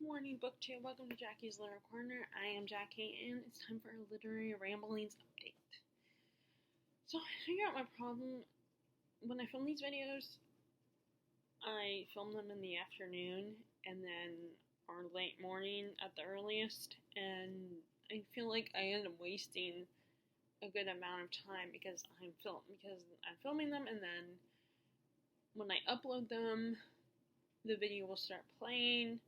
Morning BookTube. Welcome to Jackie's Literary Corner. I am Jackie, and it's time for a literary ramblings update. So I figured out my problem. When I film these videos, I film them in the afternoon and then or late morning at the earliest, and I feel like I end up wasting a good amount of time because I'm filming them, and then when I upload them, the video will start playing.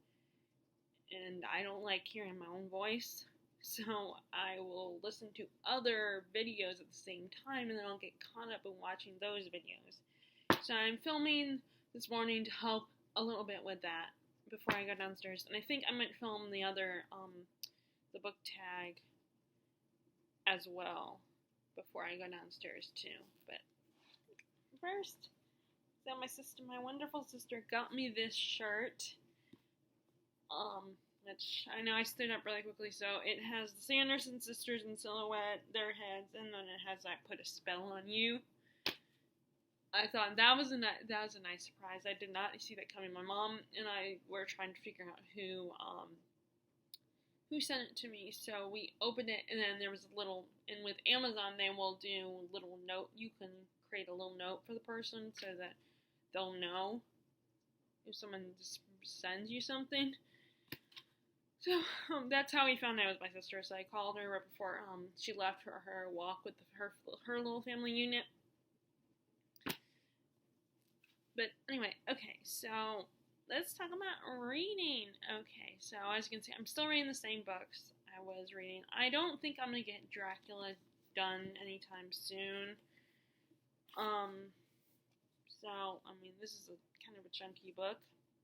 And I don't like hearing my own voice, so I will listen to other videos at the same time, and then I'll get caught up in watching those videos. So I'm filming this morning to help a little bit with that before I go downstairs, and I think I might film the other, the book tag as well before I go downstairs too. But first, so my wonderful sister got me this shirt. Which I know I stood up really quickly, so it has the Sanderson sisters in silhouette, their heads, and then it has I Put a Spell on You. I thought that was a nice surprise. I did not see that coming. My mom and I were trying to figure out who sent it to me, so we opened it, and then there was a little, and with Amazon, they will do a little note. You can create a little note for the person so that they'll know if someone just sends you something. So, that's how we found out it was my sister. So I called her right before she left for her walk with her little family unit. But anyway, okay, so let's talk about reading. Okay, so as you can see, I'm still reading the same books I was reading. I don't think I'm going to get Dracula done anytime soon. So, I mean, this is a kind of a chunky book.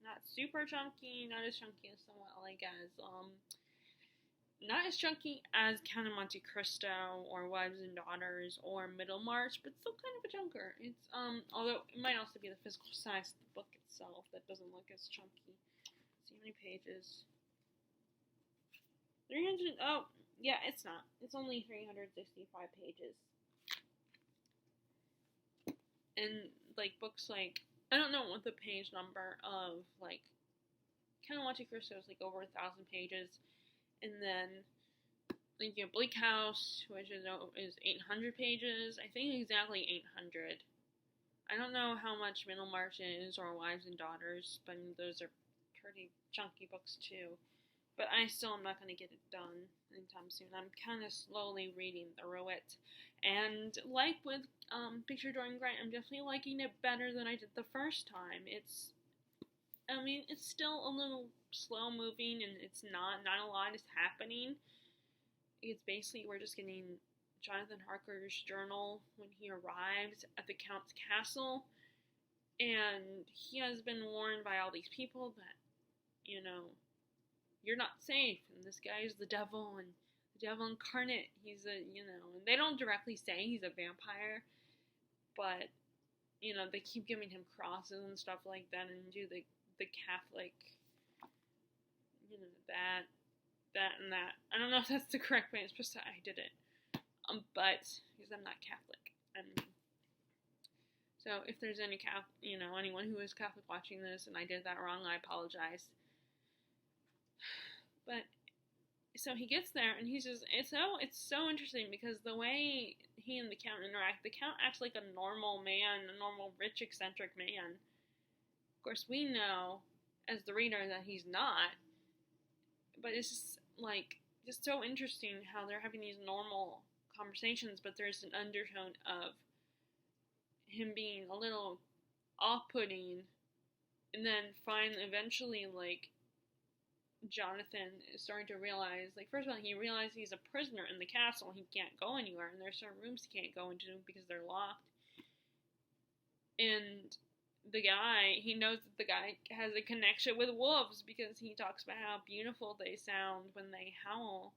Not super chunky, not as chunky as not as chunky as Count of Monte Cristo or Wives and Daughters or Middlemarch, but still kind of a chunker. It's although it might also be the physical size of the book itself that doesn't look as chunky. Let's see how many pages. 300. Oh, yeah, it's not. It's only 365 pages. And like books like, I don't know what the page number of, like, Count of Monte Cristo is like over 1,000 pages, and then like Bleak House, which is 800 pages. I think exactly 800. I don't know how much Middlemarch is or Wives and Daughters, but those are pretty chunky books too. But I still am not going to get it done anytime soon. I'm kind of slowly reading through it. And like with Picture Dorian Gray, I'm definitely liking it better than I did the first time. It's still a little slow moving, and it's not a lot is happening. It's basically, we're just getting Jonathan Harker's journal when he arrives at the Count's castle. And he has been warned by all these people that, you're not safe, and this guy is the devil, and the devil incarnate. He's and they don't directly say he's a vampire, but, they keep giving him crosses and stuff like that, and do the Catholic, that and that. I don't know if that's the correct way, it's just that I did it, but, because I'm not Catholic, so if there's any anyone who is Catholic watching this, and I did that wrong, I apologize. But so he gets there, and he says it's so interesting because the way he and the Count interact, the Count acts like a normal man, a normal rich eccentric man. Of course, we know as the reader that he's not, but it's just so interesting how they're having these normal conversations, but there's an undertone of him being a little off-putting, and then eventually Jonathan is starting to realize, first of all, he realizes he's a prisoner in the castle. He can't go anywhere, and there's certain rooms he can't go into because they're locked. And he knows that the guy has a connection with wolves because he talks about how beautiful they sound when they howl.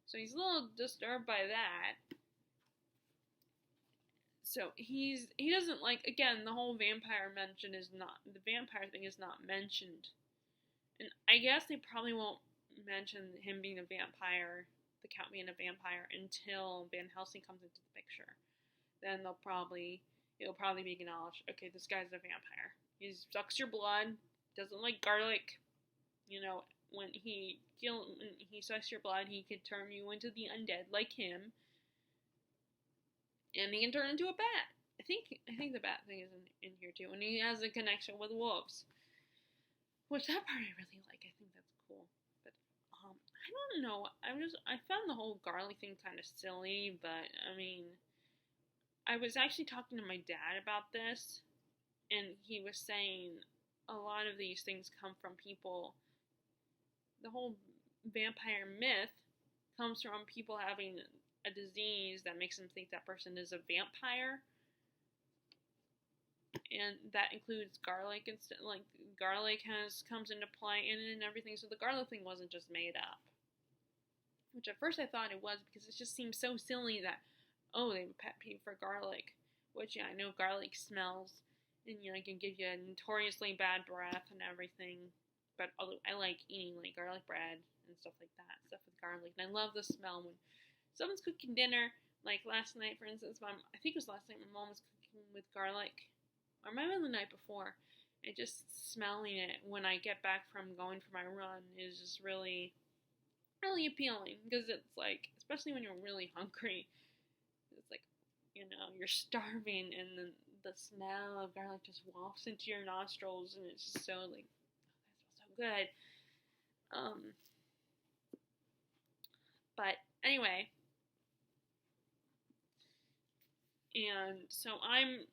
So he's a little disturbed by that. So he doesn't again, the whole vampire the vampire thing is not mentioned. And I guess they probably won't mention him being a vampire, the Count being a vampire, until Van Helsing comes into the picture. Then it'll probably be acknowledged, okay, this guy's a vampire. He sucks your blood, doesn't like garlic, when he sucks your blood, he could turn you into the undead like him, and he can turn into a bat. I think the bat thing is in here too, and he has a connection with wolves, which that part I really like. I think that's cool. But I don't know. I found the whole garlic thing kind of silly, but I mean, I was actually talking to my dad about this, and he was saying a lot of these things come from people. The whole vampire myth comes from people having a disease that makes them think that person is a vampire, and that includes garlic and like garlic comes into play in it and everything. So the garlic thing wasn't just made up, which at first I thought it was, because it just seems so silly that, oh, they have a pet peeve for garlic, which, yeah, I know garlic smells, and, you know, it can give you a notoriously bad breath and everything, but although I like eating, like, garlic bread and stuff like that, stuff with garlic, and I love the smell when someone's cooking dinner, like last night, for instance, I think it was last night, my mom was cooking with garlic, or maybe the night before, and just smelling it when I get back from going for my run is just really, really appealing, because it's like, especially when you're really hungry, it's like, you know, you're starving, and then the smell of garlic just wafts into your nostrils, and it's just so like, oh, that smells so good. But anyway, and so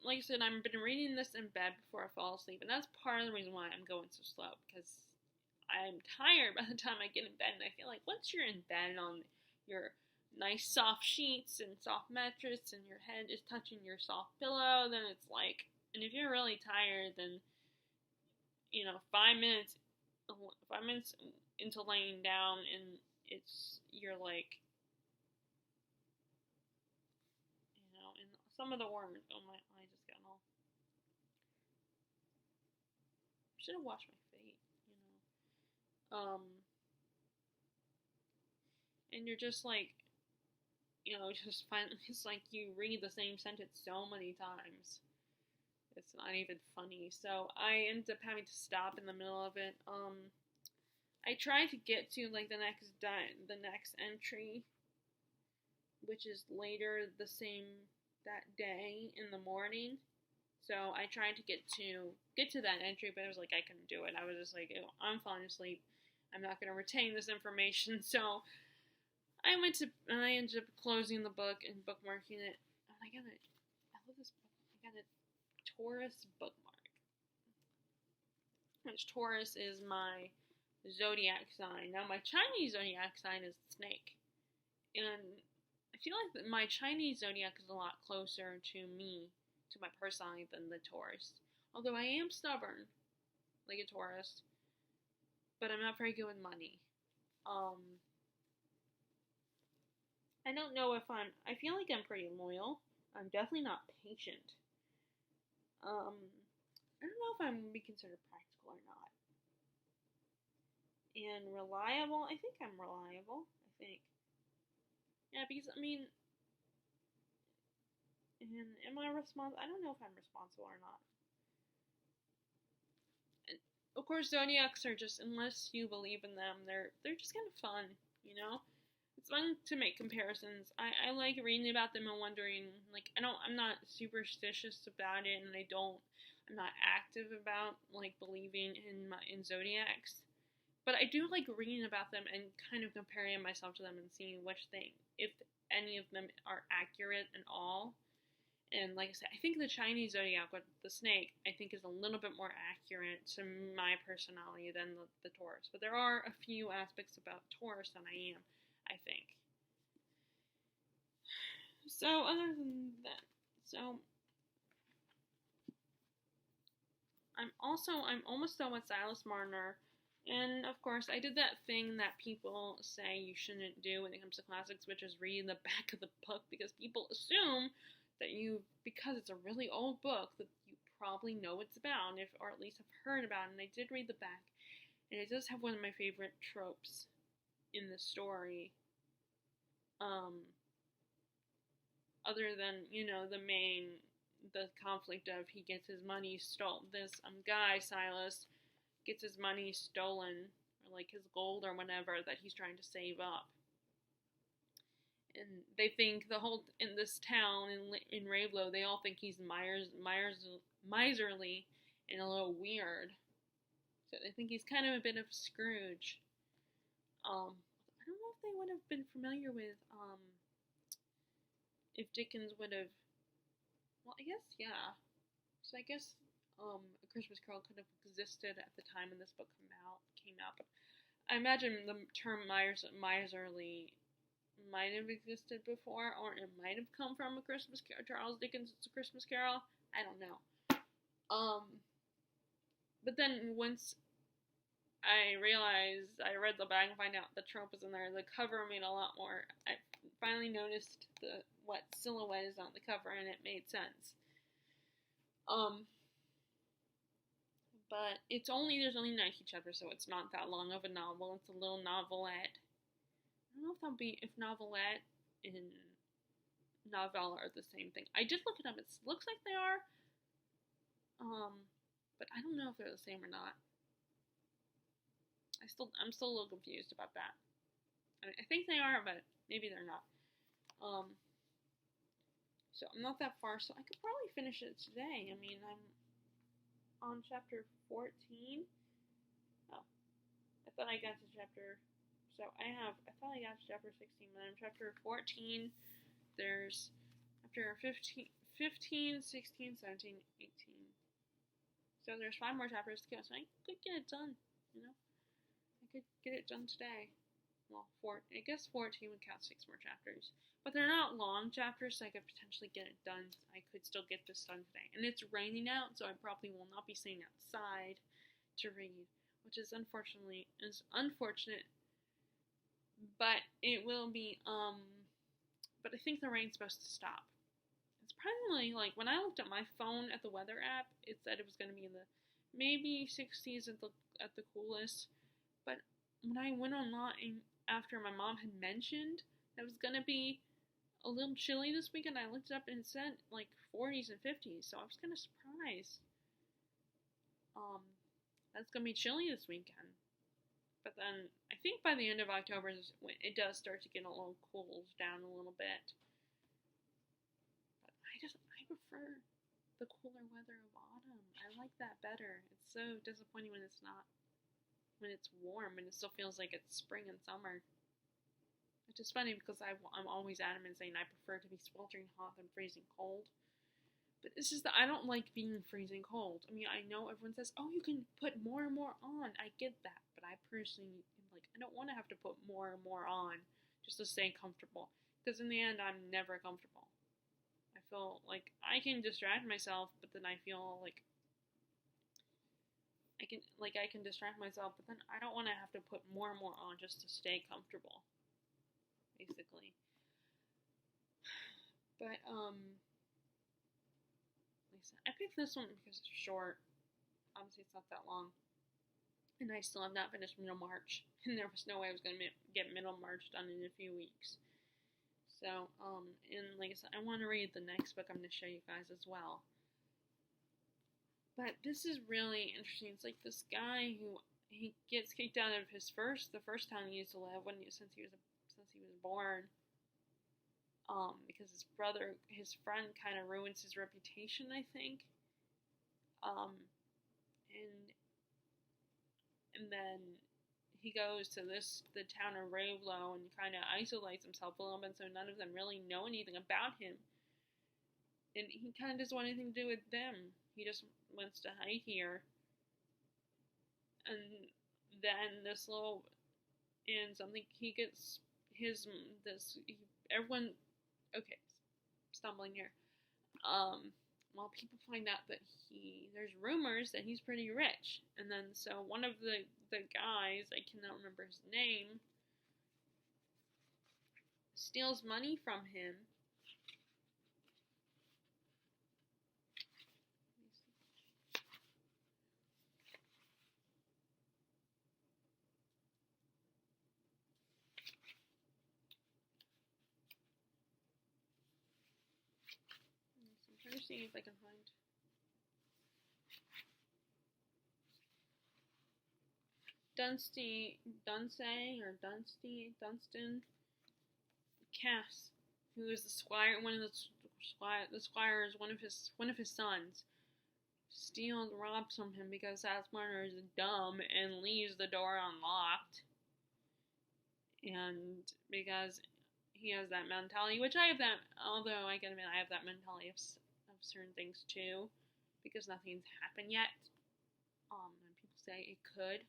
like I said, I've been reading this in bed before I fall asleep, and that's part of the reason why I'm going so slow, because I'm tired by the time I get in bed, and I feel like once you're in bed on your nice soft sheets and soft mattress and your head is touching your soft pillow, then it's like, and if you're really tired, then, you know, 5 minutes into laying down, and you're like, you know, and some of the words, oh, my eye just got all, I should have washed my face, you know, and you're just like, you know, just finally, it's like you read the same sentence so many times. It's not even funny. So I ended up having to stop in the middle of it. I tried to get to like the next entry, which is later that day in the morning. So I tried to get to that entry, but it was like I couldn't do it. I was just like, oh, I'm falling asleep. I'm not going to retain this information. So I ended up closing the book and bookmarking it. And I love this book. I got a Taurus bookmark. Which Taurus is my zodiac sign. Now, my Chinese zodiac sign is the snake. And I feel like my Chinese zodiac is a lot closer to me, to my personality, than the Taurus. Although I am stubborn, like a Taurus, but I'm not very good with money. I don't know if I feel like I'm pretty loyal. I'm definitely not patient. I don't know if I'm going to be considered practical or not. And reliable, I think I'm reliable, I think. Yeah, because, I mean, and am I responsible? I don't know if I'm responsible or not. And, of course, zodiacs are just, unless you believe in them, they're just kind of fun, you know? It's fun to make comparisons. I like reading about them and wondering, like, I'm not superstitious about it, and I'm not active about, like, believing in zodiacs. But I do like reading about them and kind of comparing myself to them and seeing if any of them are accurate at all. And like I said, I think the Chinese zodiac with the snake, I think, is a little bit more accurate to my personality than the Taurus. But there are a few aspects about Taurus that I am, I think. So other than that, I'm almost done with Silas Marner, and of course I did that thing that people say you shouldn't do when it comes to classics, which is read the back of the book, because people assume that because it's a really old book, that you probably know what it's about, or at least have heard about it. And I did read the back, and it does have one of my favorite tropes in the story. Other than, you know, the conflict of he gets his money stolen. This guy, Silas, gets his money stolen, or like his gold or whatever that he's trying to save up. And they think the whole in this town in Ravelow, they all think he's miserly and a little weird. So they think he's kind of a bit of Scrooge. I don't know if they would have been familiar with if Dickens would have. Well, I guess yeah. So I guess A Christmas Carol could have existed at the time when this book came out. But I imagine the term miserly might have existed before, or it might have come from Charles Dickens' A Christmas Carol. I don't know. But then once I realized, I read the back and find out the trope was in there, the cover made a lot more. I finally noticed what silhouette is on the cover, and it made sense. But there's only 90 chapters, so it's not that long of a novel. It's a little novelette. I don't know if novelette and novella are the same thing. I did look it up. It looks like they are. But I don't know if they're the same or not. I'm still a little confused about that. I think they are, but maybe they're not. So I'm not that far, so I could probably finish it today. I mean, I'm on chapter 14. Oh, I thought I got to chapter. So I thought I got to chapter 16, but I'm chapter 14. There's chapter 15, 16, 17, 18. So there's 5 more chapters to go, so I could get it done, you know? I could get it done today. Well, I guess 14 would count 6 more chapters. But they're not long chapters, so I could potentially get it done. I could still get this done today. And it's raining out, so I probably will not be sitting outside to read, which is unfortunate. But it will be, but I think the rain's supposed to stop. It's probably, like, when I looked at my phone at the weather app, it said it was going to be in the maybe 60s at the coolest. But when I went online after my mom had mentioned that it was going to be a little chilly this weekend, I looked it up and it said, like, 40s and 50s, so I was kind of surprised. That's going to be chilly this weekend. But then, I think by the end of October, it does start to get a little cooled down a little bit. But I prefer the cooler weather of autumn. I like that better. It's so disappointing when it's not, when it's warm and it still feels like it's spring and summer. Which is funny because I'm always adamant saying I prefer to be sweltering hot than freezing cold. But it's just that I don't like being freezing cold. I mean, I know everyone says, oh, you can put more and more on. I get that. But I personally am like, I don't want to have to put more and more on just to stay comfortable. Because in the end, I'm never comfortable. I feel like I can distract myself, but then I feel like I can distract myself, but then I don't want to have to put more and more on just to stay comfortable. Basically. But, I picked this one because it's short. Obviously, it's not that long. And I still have not finished Middlemarch. And there was no way I was going to get Middlemarch done in a few weeks. So, and like I said, I want to read the next book I'm going to show you guys as well. But this is really interesting. It's like this guy who, he gets kicked out of the first town he used to live since he was born. Because his friend kind of ruins his reputation, I think. And then he goes to the town of Ravelow and kind of isolates himself a little bit, so none of them really know anything about him. And he kind of doesn't want anything to do with them. He just wants to hide here. And then stumbling here. Well, people find out that there's rumors that he's pretty rich. And then, so one of the guys, I cannot remember his name, steals money from him. I'm trying to see if I can find. Dunstan Cass, who is the squire, the squire is one of his sons, robs from him because Silas Marner is dumb and leaves the door unlocked, and because he has that mentality, which I have that, although I can admit I have that mentality of certain things too, because nothing's happened yet. And people say it could.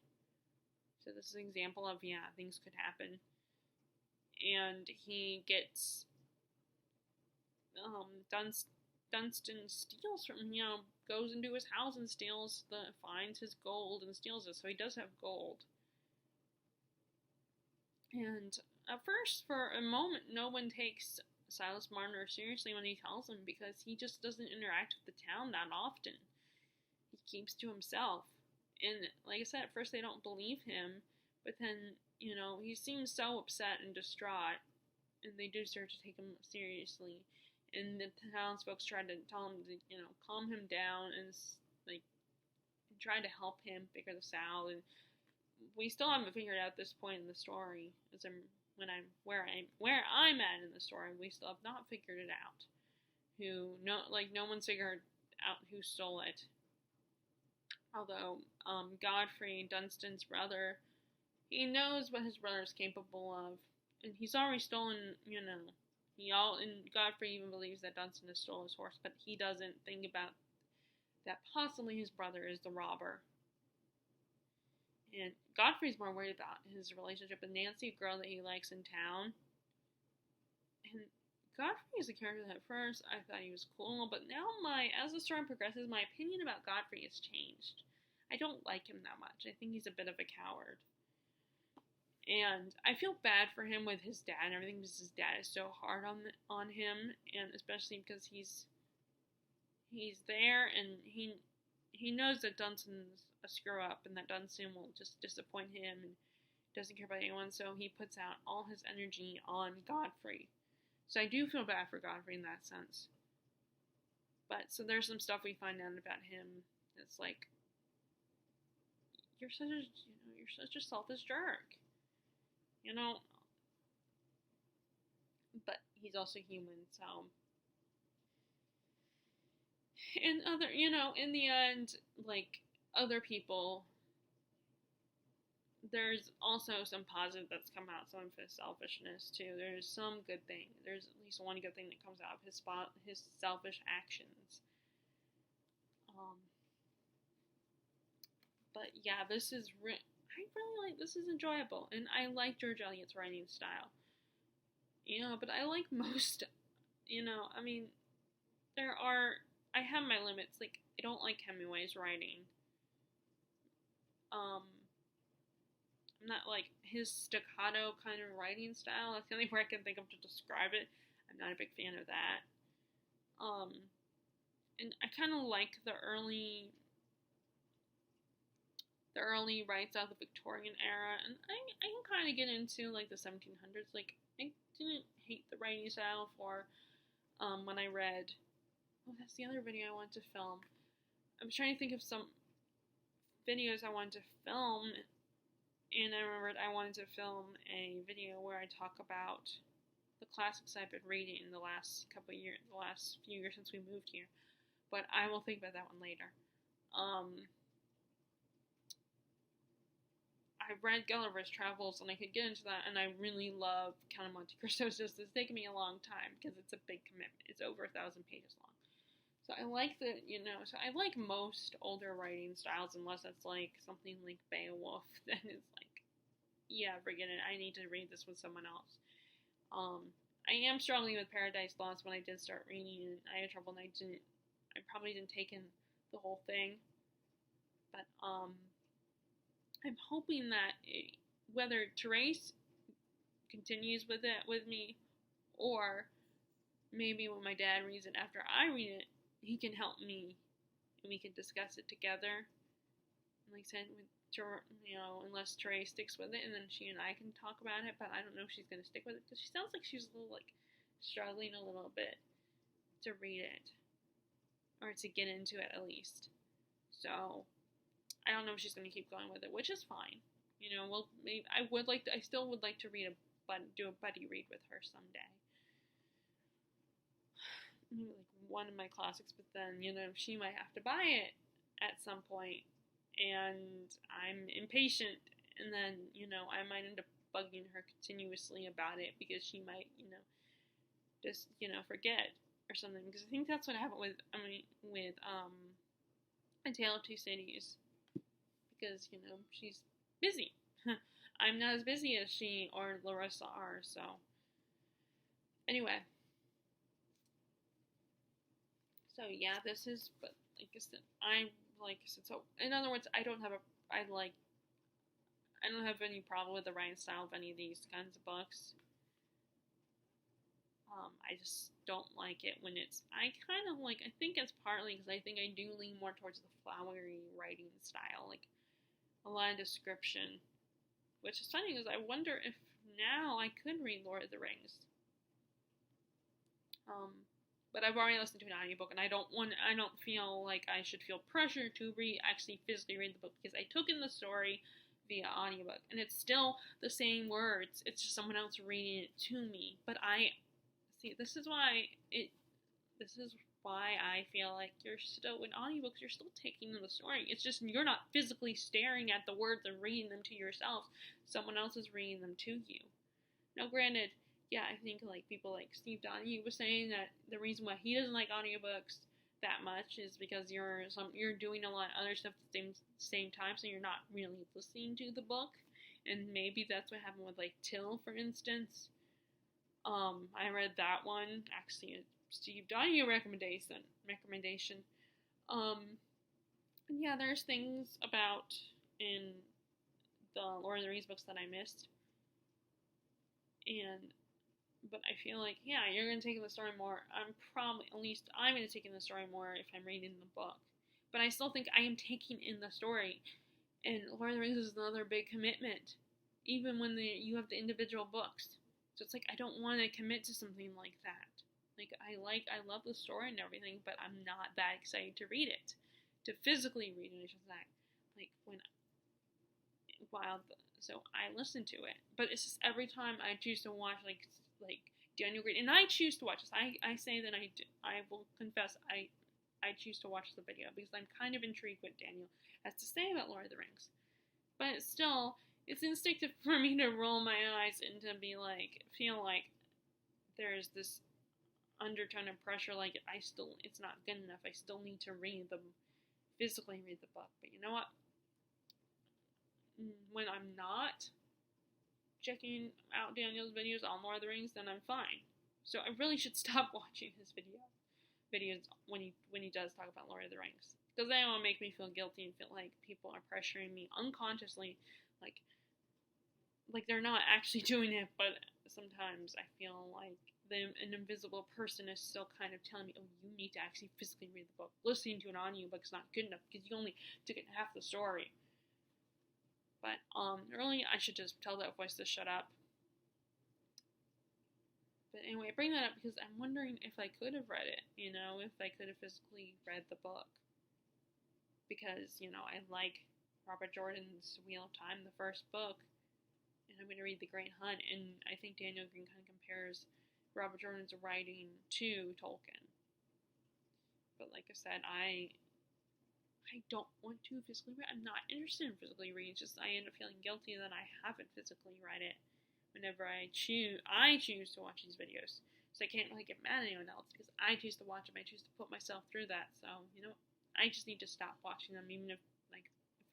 So this is an example of, yeah, things could happen. And he gets, Dunstan steals from, goes into his house and finds his gold and steals it. So he does have gold. And at first, for a moment, no one takes Silas Marner seriously when he tells them, because he just doesn't interact with the town that often. He keeps to himself. And like I said, at first they don't believe him, but then, he seems so upset and distraught, and they do start to take him seriously. And the townsfolk try to tell him to, calm him down and, try to help him figure this out. And we still haven't figured out this point in the story, where I'm at in the story. We still have not figured it out. No one's figured out who stole it. Although, Godfrey, Dunstan's brother, he knows what his brother is capable of, and he's already stolen, and Godfrey even believes that Dunstan has stolen his horse, but he doesn't think about that possibly his brother is the robber. And Godfrey's more worried about his relationship with Nancy, a girl that he likes in town. And Godfrey is a character that at first I thought he was cool, but now as the story progresses, my opinion about Godfrey has changed. I don't like him that much. I think he's a bit of a coward. And I feel bad for him with his dad and everything, because his dad is so hard on him, and especially because he's there, and he knows that Dunstan's a screw up, and that Dunstan will just disappoint him and doesn't care about anyone, so he puts out all his energy on Godfrey. So I do feel bad for Godfrey in that sense. But so there's some stuff we find out about him that's like, you're such a selfish jerk. But he's also human, so. And in the end, other people, there's also some positive that's come out, some of his selfishness too. There's some good thing. There's at least one good thing that comes out of his selfish actions. But yeah, this is this is enjoyable, and I like George Eliot's writing style. But I like most, I have my limits. I don't like Hemingway's writing. I'm not his staccato kind of writing style. That's the only word I can think of to describe it. I'm not a big fan of that. And I kind of like the early rights out of the Victorian era, and I can kind of get into the 1700s. I didn't hate the writing style for when I read. Oh, that's the other video I wanted to film. I was trying to think of some videos I wanted to film, and I remembered I wanted to film a video where I talk about the classics I've been reading in the last few years since we moved here. But I will think about that one later. I read Gulliver's Travels, and I could get into that, and I really love Count of Monte Cristo. It's taken me a long time, because it's a big commitment. It's over 1,000 pages long. So I like I like most older writing styles, unless it's something like Beowulf, then it's yeah, forget it, I need to read this with someone else. I am struggling with Paradise Lost when I did start reading, and I had trouble, and I probably didn't take in the whole thing, but, I'm hoping that whether Therese continues with it with me, or maybe when my dad reads it after I read it, he can help me, and we can discuss it together. And like I said, unless Therese sticks with it, and then she and I can talk about it, but I don't know if she's going to stick with it, because she sounds like she's a little, struggling a little bit to read it, or to get into it at least. So I don't know if she's going to keep going with it, which is fine. You know, well, maybe I still would like to do a buddy read with her someday. Maybe like one of my classics, but then, you know, she might have to buy it at some point, and I'm impatient, and then, you know, I might end up bugging her continuously about it because she might, you know, just, you know, forget or something. Because I think that's what happened with A Tale of Two Cities, because, you know, she's busy. I'm not as busy as she or Larissa are, so anyway. So yeah, this is, but like I said, so in other words, I don't have any problem with the writing style of any of these kinds of books. I just don't like it when I think it's partly because I think I do lean more towards the flowery writing style, like a lot of description, which is funny because I wonder if now I could read Lord of the Rings. But I've already listened to an audiobook, and I don't feel like I should feel pressure to actually physically read the book, because I took in the story via audiobook, and it's still the same words. It's just someone else reading it to me. But this is why I feel like in audiobooks, you're still taking in the story. It's just you're not physically staring at the words and reading them to yourself. Someone else is reading them to you. Now, granted, yeah, I think like people like Steve Donahue was saying that the reason why he doesn't like audiobooks that much is because you're doing a lot of other stuff at the same time, so you're not really listening to the book. And maybe that's what happened with like Till, for instance. I read that one, actually a Steve Donahue recommendation. And yeah, there's things about in the Lord of the Rings books that I missed. But I feel like, yeah, you're going to take in the story more. I'm going to take in the story more if I'm reading the book. But I still think I am taking in the story. And Lord of the Rings is another big commitment, even when you have the individual books. So it's like, I don't want to commit to something like that. Like, I love the story and everything, but I'm not that excited to read it. To physically read it, I should say. Like, so I listen to it. But it's just every time I choose to watch, like Daniel Green, and I choose to watch this. I say that I will confess I choose to watch the video because I'm kind of intrigued what Daniel has to say about Lord of the Rings. But still, it's instinctive for me to roll my eyes and to feel like there's this undertone of pressure, like it's not good enough. I still need to physically read the book. But you know what? When I'm not checking out Daniel's videos on Lord of the Rings, then I'm fine. So I really should stop watching his videos when he does talk about Lord of the Rings, because they will make me feel guilty and feel like people are pressuring me unconsciously, like they're not actually doing it, but sometimes I feel like an invisible person is still kind of telling me, oh, you need to actually physically read the book. Listening to an audiobook is not good enough because you only took in half the story. But really, I should just tell that voice to shut up. But anyway, I bring that up because I'm wondering if I could have read it, if I could have physically read the book. Because, I like Robert Jordan's Wheel of Time, the first book, and I'm going to read The Great Hunt, and I think Daniel Green kind of compares Robert Jordan's writing to Tolkien. But like I said, I don't want to physically read. I'm not interested in physically reading. It's just I end up feeling guilty that I haven't physically read it whenever I choose to watch these videos. So I can't really get mad at anyone else because I choose to watch them. I choose to put myself through that. So, I just need to stop watching them. Even if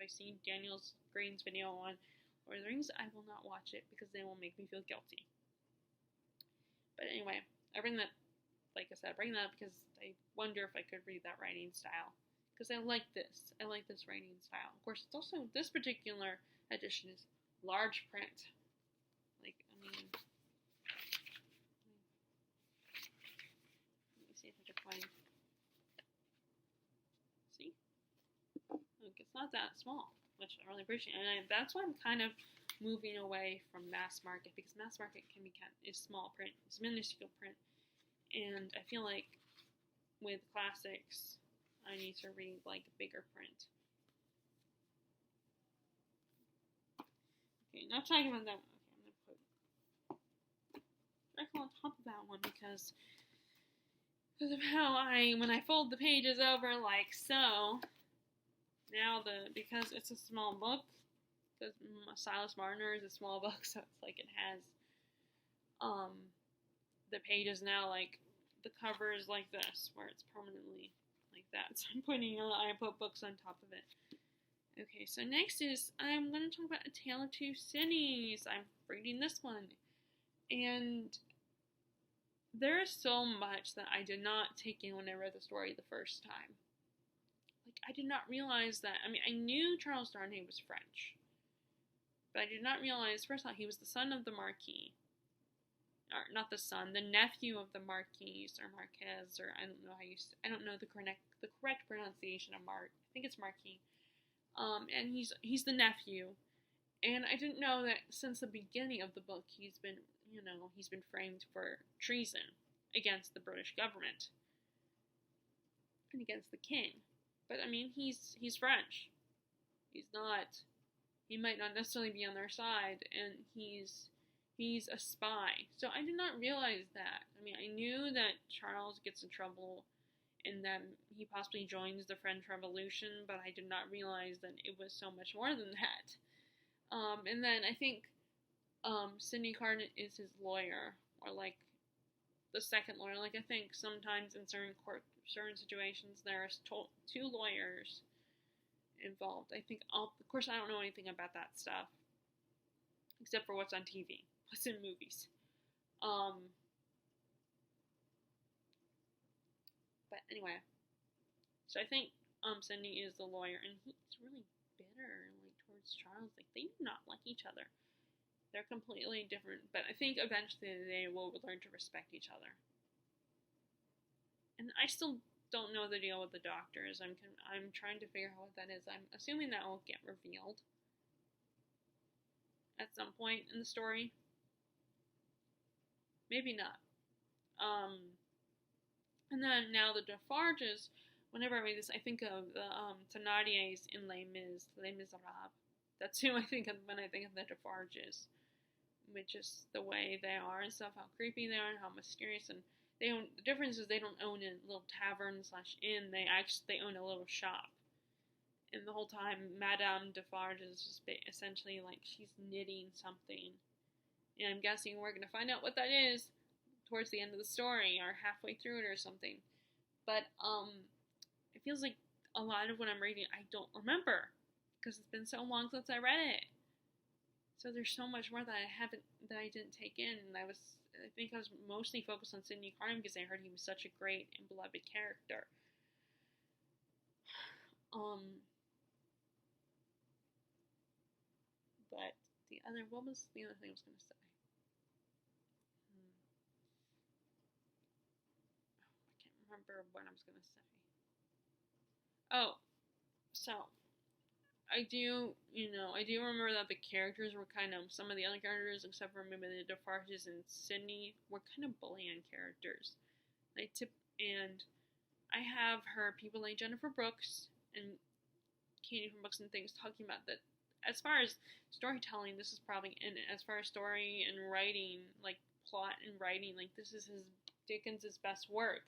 I see Daniel Green's video on Lord of the Rings, I will not watch it because they will make me feel guilty. But anyway, I bring that up because I wonder if I could read that writing style. Because I like this. I like this writing style. Of course, it's also, this particular edition is large print. Let me see if I can find. See? Look, it's not that small, which I really appreciate. And that's why I'm kind of moving away from mass market, because mass market is small print. It's minuscule print. And I feel like with classics, I need to read bigger print. Okay, not talking about that one. Okay, I'm gonna put Dracula on top of that one because of how when I fold the pages over like so. Now because it's a small book, because Silas Marner is a small book, so it's like it has the pages now like the cover is like this, where it's permanently like that. So I put books on top of it. Okay, so next is I'm going to talk about A Tale of Two Cities. I'm reading this one, and there is so much that I did not take in when I read the story the first time. Like, I did not realize that. I mean, I knew Charles Darnay was French, but I did not realize, first of all, he was the son of the Marquis. Or, not the son, the nephew of the Marquis, or Marquez, or I don't know I don't know the correct pronunciation of I think it's Marquis. And he's the nephew. And I didn't know that since the beginning of the book, he's been framed for treason against the British government and against the king. But I mean, he's French. He might not necessarily be on their side, and he's a spy. So I did not realize that. I mean, I knew that Charles gets in trouble and that he possibly joins the French Revolution, but I did not realize that it was so much more than that. And then I think Sidney Carton is his lawyer, or like the second lawyer. Like, I think sometimes in certain situations there's two lawyers involved. I think, of course, I don't know anything about that stuff except for what's on TV, what's in movies. But anyway, so I think Sidney is the lawyer, and he's really bitter like towards Charles. Like, they do not like each other. They're completely different, but I think eventually they will learn to respect each other. And I still don't know the deal with the doctors. I'm trying to figure out what that is. I'm assuming that will get revealed at some point in the story. Maybe not. And then now the Defarges. Whenever I read this, I think of the Thénardiers in Les Miserables. That's who I think of when I think of the Defarges, which is the way they are and stuff, how creepy they are and how mysterious. And the difference is they don't own a little tavern / inn. They own a little shop. And the whole time, Madame Defarge is just essentially like she's knitting something. And I'm guessing we're going to find out what that is towards the end of the story or halfway through it or something. But it feels like a lot of what I'm reading I don't remember because it's been so long since I read it. So there's so much more that I didn't take in, and I think I was mostly focused on Sidney Carton because I heard he was such a great and beloved character. But what was the other thing I was going to say? I can't remember what I was going to say. Oh, so I do remember that the characters were some of the other characters, except for maybe the Defarges and Sidney, were kind of bland characters. And I have heard people like Jennifer Brooks and Katie from Books and Things talking about that. As far as storytelling, this is probably, and as far as story and writing, like plot and writing, like this is Dickens' best work.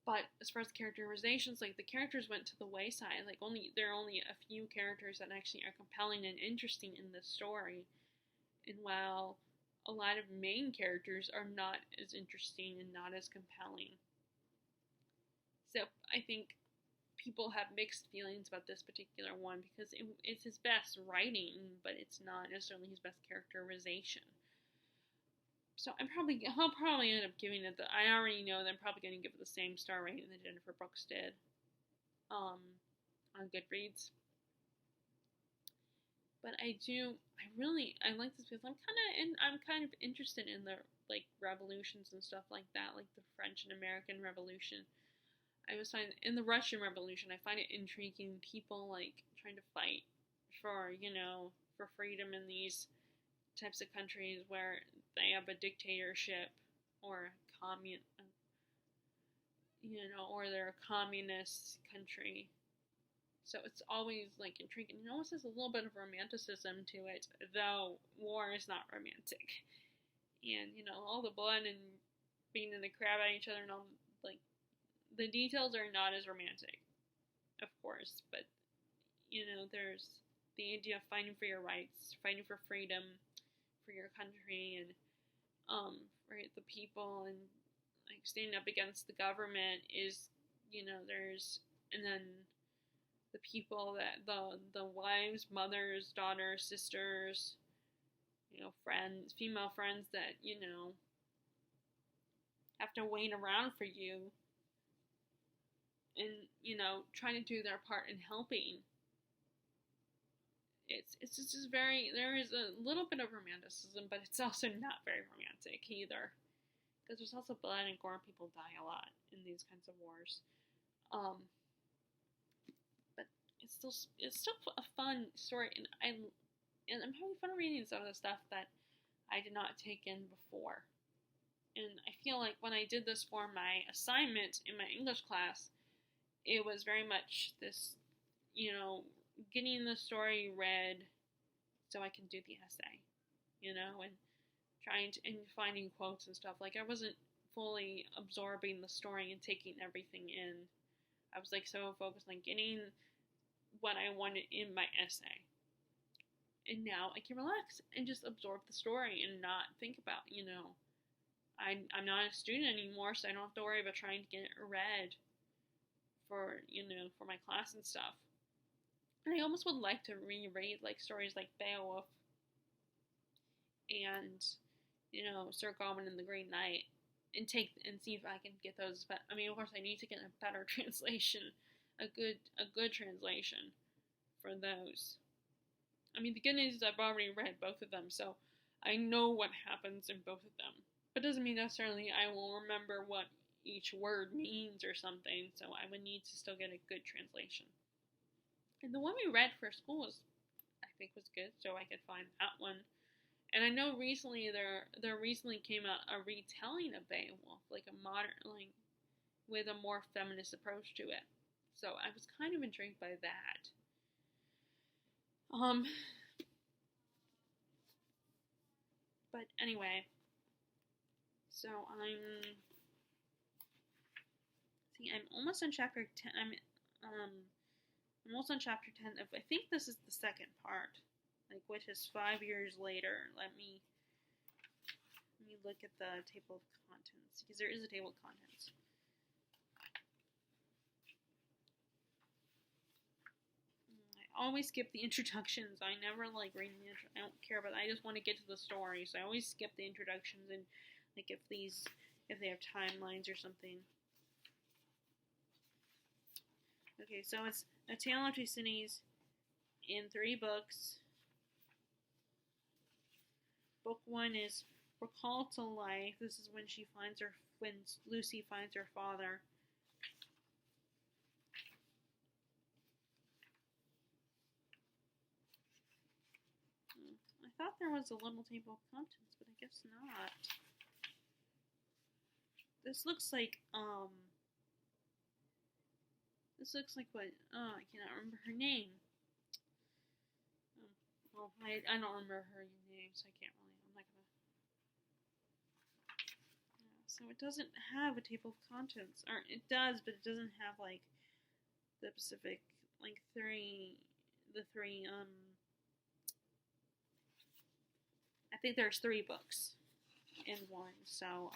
But as far as characterizations, like the characters went to the wayside. Like there are only a few characters that actually are compelling and interesting in this story. And while a lot of main characters are not as interesting and not as compelling. So I think people have mixed feelings about this particular one because it's his best writing, but it's not necessarily his best characterization. So I'll probably end up giving it I already know that I'm probably going to give it the same star rating that Jennifer Brooks did on Goodreads. But I like this because I'm kind of interested in the like revolutions and stuff like that, like the French and American Revolution. I was finding in the Russian Revolution, I find it intriguing people like trying to fight for freedom in these types of countries where they have a dictatorship or or they're a communist country. So it's always like intriguing. It almost has a little bit of romanticism to it, though war is not romantic. And all the blood and beating the crap out of each other and all, like, the details are not as romantic, of course, but there's the idea of fighting for your rights, fighting for freedom, for your country, and for the people, and like standing up against the government is, there's, and then the people that the wives, mothers, daughters, sisters, friends, female friends that have to wait around for you and trying to do their part in helping. It's just very, there is a little bit of romanticism, but it's also not very romantic either, because there's also blood and gore and people die a lot in these kinds of wars. But it's still a fun story, and I'm having fun reading some of the stuff that I did not take in before. And I feel like when I did this for my assignment in my English class, it was very much this, getting the story read so I can do the essay, and trying to, and finding quotes and stuff. Like, I wasn't fully absorbing the story and taking everything in. I was like so focused on getting what I wanted in my essay. And now I can relax and just absorb the story and not think about, I'm not a student anymore, so I don't have to worry about trying to get it read for, for my class and stuff. And I almost would like to reread like stories like Beowulf and, Sir Gawain and the Green Knight and see if I can get those. But I mean, of course, I need to get a better translation, a good translation for those. I mean, the good news is I've already read both of them, so I know what happens in both of them. But it doesn't mean necessarily I will remember what each word means or something, so I would need to still get a good translation. And the one we read for school I think was good, so I could find that one. And I know recently there recently came out a retelling of Beowulf, like a modern, like with a more feminist approach to it. So I was kind of intrigued by that. But anyway, so I'm almost on chapter 10. I'm almost on chapter 10 of, I think this is the second part, like, which is 5 years later. Let me look at the table of contents, because there is a table of contents. I always skip the introductions. I never like reading the intro. I don't care about it. I just want to get to the story, so I always skip the introductions and like if they have timelines or something. Okay, so it's A Tale of Two Cities in 3 books. Book 1 is Recall to Life. This is when Lucy finds her father. I thought there was a little table of contents, but I guess not. This looks like what, I cannot remember her name. Well, I don't remember her name, so I can't really, I'm not gonna. Yeah, so it doesn't have a table of contents, or it does, but it doesn't have like the specific, like the three, I think there's 3 books in one, so,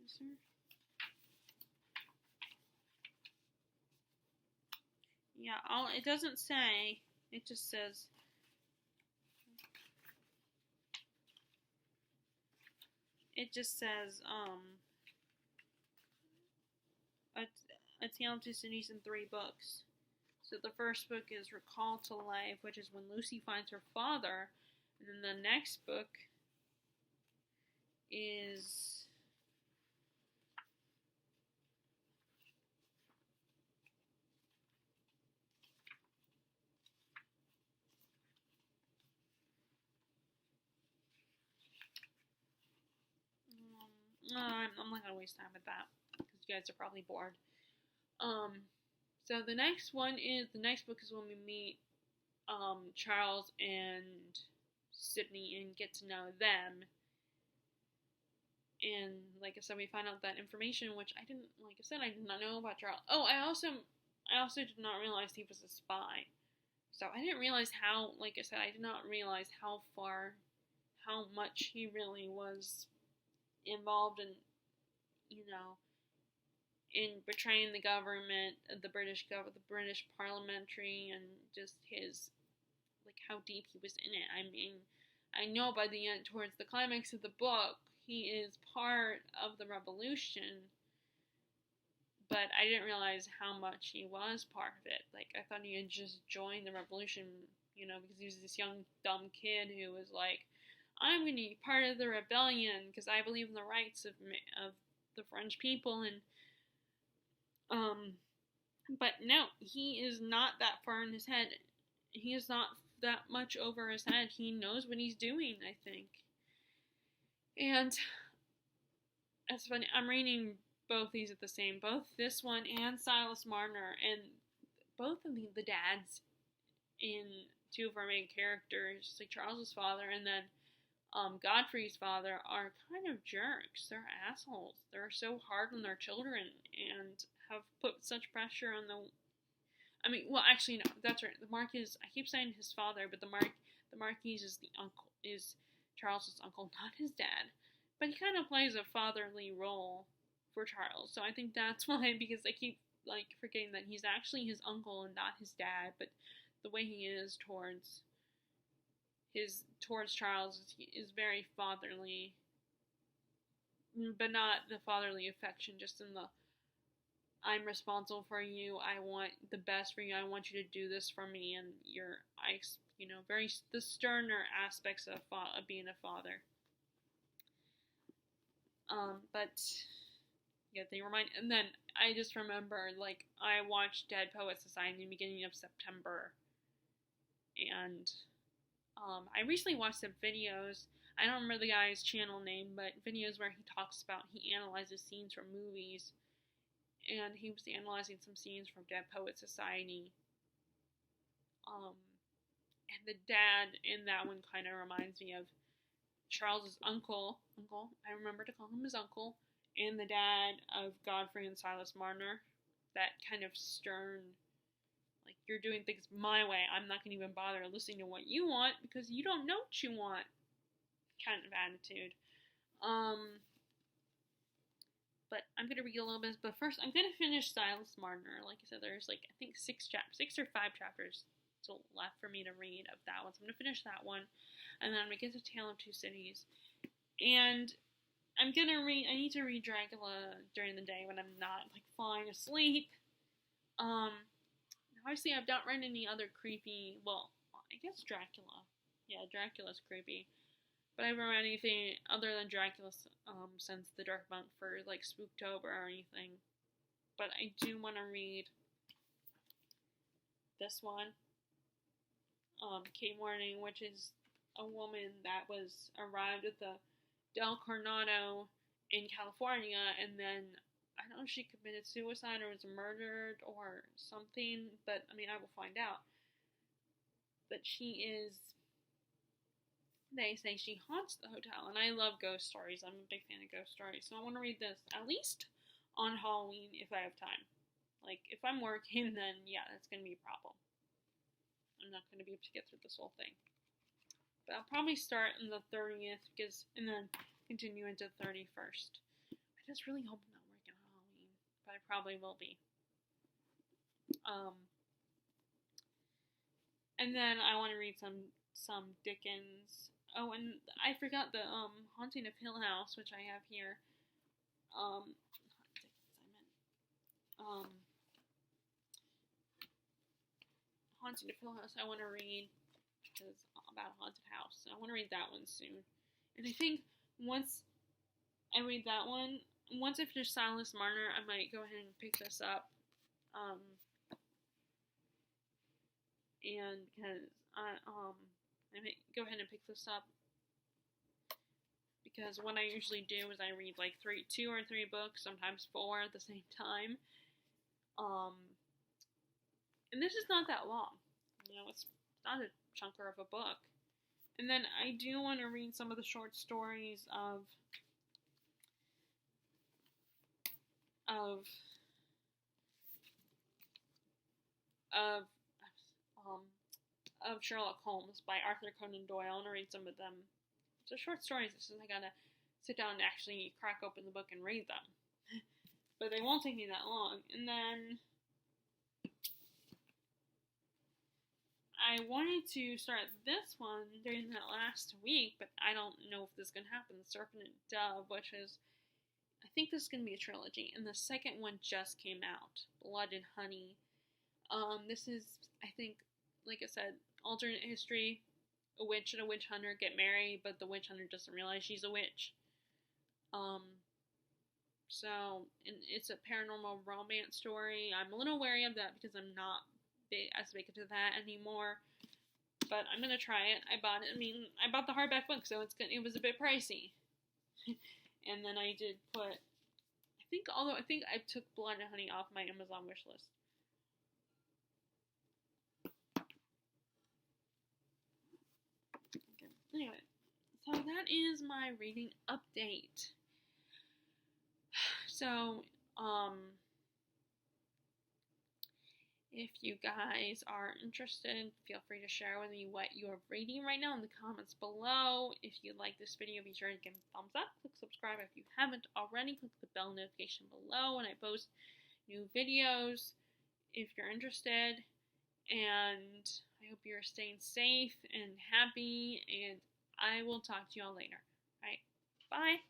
is there? Yeah, it doesn't say, it just says, A Tale of Two Cities in 3 books. So the first book is Recall to Life, which is when Lucy finds her father, and then the next book is I'm not gonna waste time with that because you guys are probably bored. So the next book is when we meet Charles and Sydney and get to know them. And like I said, we find out that information, which I didn't, like I said, I did not know about Charles. Oh, I also did not realize he was a spy. So I didn't realize how, like I said, I did not realize how much he really was involved in, in betraying the government, the British parliamentary, and just his, like, how deep he was in it. I mean, I know by the end, towards the climax of the book, he is part of the revolution, but I didn't realize how much he was part of it. Like, I thought he had just joined the revolution, because he was this young, dumb kid who was like, I'm going to be part of the rebellion because I believe in the rights of the French people, and but no, he is not that far in his head. He is not that much over his head. He knows what he's doing, I think. And it's funny, I'm reading both these both this one and Silas Marner, and both of the dads in two of our main characters, like Charles's father and then Godfrey's father, are kind of jerks. They're assholes. They're so hard on their children and have put such pressure on actually, no, that's right. The Marquis, I keep saying his father, but the Marquis is Charles's uncle, not his dad. But he kind of plays a fatherly role for Charles. So I think that's why, because I keep, forgetting that he's actually his uncle and not his dad, but the way he is towards Charles is very fatherly, but not the fatherly affection, just in the, I'm responsible for you, I want the best for you, I want you to do this for me, and very the sterner aspects of being a father. But yeah, they remind, and then I just remember, I watched Dead Poets Society in the beginning of September, and I recently watched some videos. I don't remember the guy's channel name, but videos where he analyzes scenes from movies, and he was analyzing some scenes from Dead Poets Society. And the dad in that one kind of reminds me of Charles's uncle. I remember to call him his uncle, and the dad of Godfrey and Silas Marner. That kind of stern, you're doing things my way, I'm not going to even bother listening to what you want because you don't know what you want kind of attitude. But I'm going to read a little bit, but first I'm going to finish Silas Marner. Like I said, there's I think 6 or 5 chapters still left for me to read of that one. So I'm going to finish that one, and then I'm going to get to Tale of Two Cities. And I need to read Dracula during the day when I'm not falling asleep. Obviously I've not read any other creepy, I guess Dracula. Yeah, Dracula's creepy. But I haven't read anything other than Dracula since The Dark Monk for Spooktober or anything. But I do want to read this one, Kate Morning, which is a woman that arrived at the Del Coronado in California, and then I don't know if she committed suicide or was murdered or something, but I will find out. But they say she haunts the hotel, and I love ghost stories. I'm a big fan of ghost stories, so I want to read this at least on Halloween if I have time. If I'm working, then yeah, that's going to be a problem. I'm not going to be able to get through this whole thing. But I'll probably start on the 30th, and then continue into the 31st. I just really hope I'm not working on Halloween, but I probably will be. And then I want to read some Dickens. Oh, and I forgot the Haunting of Hill House, which I have here. Not Dickens, I meant Haunting of Hill House. I want to read because about a haunted house. I want to read that one soon. And I think once I read that one, once I finish Silas Marner, I might go ahead and pick this up. And because I might go ahead and pick this up because what I usually do is I read like 2 or 3 books, sometimes 4 at the same time. And this is not that long. It's not a chunker of a book. And then I do want to read some of the short stories of Sherlock Holmes by Arthur Conan Doyle. I want to read some of them. They're short stories. It's just I gotta sit down and actually crack open the book and read them. But they won't take me that long. And then I wanted to start this one during that last week, but I don't know if this is going to happen. The Serpent and Dove, which is, I think this is going to be a trilogy, and the second one just came out, Blood and Honey. This is, I think, like I said, alternate history. A witch and a witch hunter get married, but the witch hunter doesn't realize she's a witch. So, and it's a paranormal romance story. I'm a little wary of that because I'm not as big into that anymore. But I'm gonna try it. I bought it. I bought the hardback book, so it was a bit pricey. And then I did put, I think I took Blood and Honey off my Amazon wish list. Okay. Anyway, so that is my reading update. So, if you guys are interested, feel free to share with me what you're reading right now in the comments below. If you like this video, be sure to give it a thumbs up. Click subscribe if you haven't already. Click the bell notification below when I post new videos if you're interested. And I hope you're staying safe and happy. And I will talk to you all later. All right, bye.